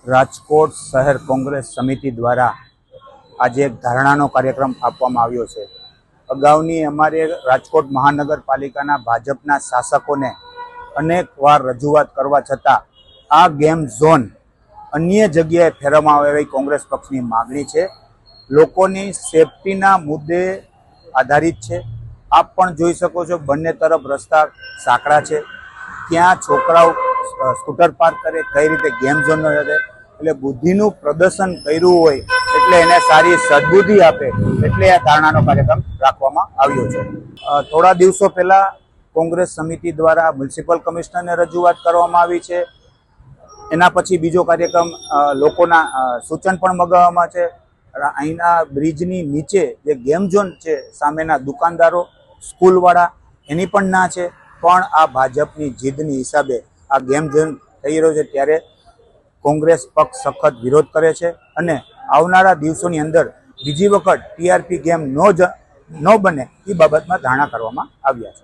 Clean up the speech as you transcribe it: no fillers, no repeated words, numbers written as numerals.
રાજકોટ શહેર કોંગ્રેસ સમિતિ દ્વારા આજે એક ધારણાનો કાર્યક્રમ આપવામાં આવ્યો છે। અગાઉની અમારે રાજકોટ મહાનગરપાલિકાના ભાજપના શાસકોને અનેકવાર રજૂઆત કરવા છતાં આ ગેમ ઝોન અન્ય જગ્યાએ ફેરવવામાં આવે એવી કોંગ્રેસ પક્ષની માગણી છે। લોકોની સેફટીના મુદ્દે આધારિત છે। આપ પણ જોઈ શકો છો, બંને તરફ રસ્તા સાંકડા છે, ત્યાં છોકરાઓ સ્કૂટર પાર્ક કરે, કઈ રીતે ગેમ ઝોન રહે, એટલે બુદ્ધિનું પ્રદર્શન કર્યું હોય એટલે એને સારી સદબુદ્ધિ આપે એટલે આ ધારણાનો કાર્યક્રમ રાખવામાં આવ્યો છે। થોડા દિવસો પહેલા કોંગ્રેસ સમિતિ દ્વારા મ્યુનિસિપલ કમિશનરને રજૂઆત કરવામાં આવી છે। એના પછી બીજો કાર્યક્રમ લોકોના સૂચન પણ મગાવવામાં છે। અહીંના બ્રિજની નીચે જે ગેમ ઝોન છે, સામેના દુકાનદારો, સ્કૂલવાળા, એની પણ ના છે, પણ આ ભાજપની જીદની હિસાબે આ ગેમ ઝોન થઈ રહ્યો છે। ત્યારે કોંગ્રેસ પક્ષ સખત વિરોધ કરે છે અને આવનારા દિવસોની અંદર બીજી વખત ટીઆરપી ગેમ ન બને એ બાબતમાં ધારણા કરવામાં આવ્યા છે।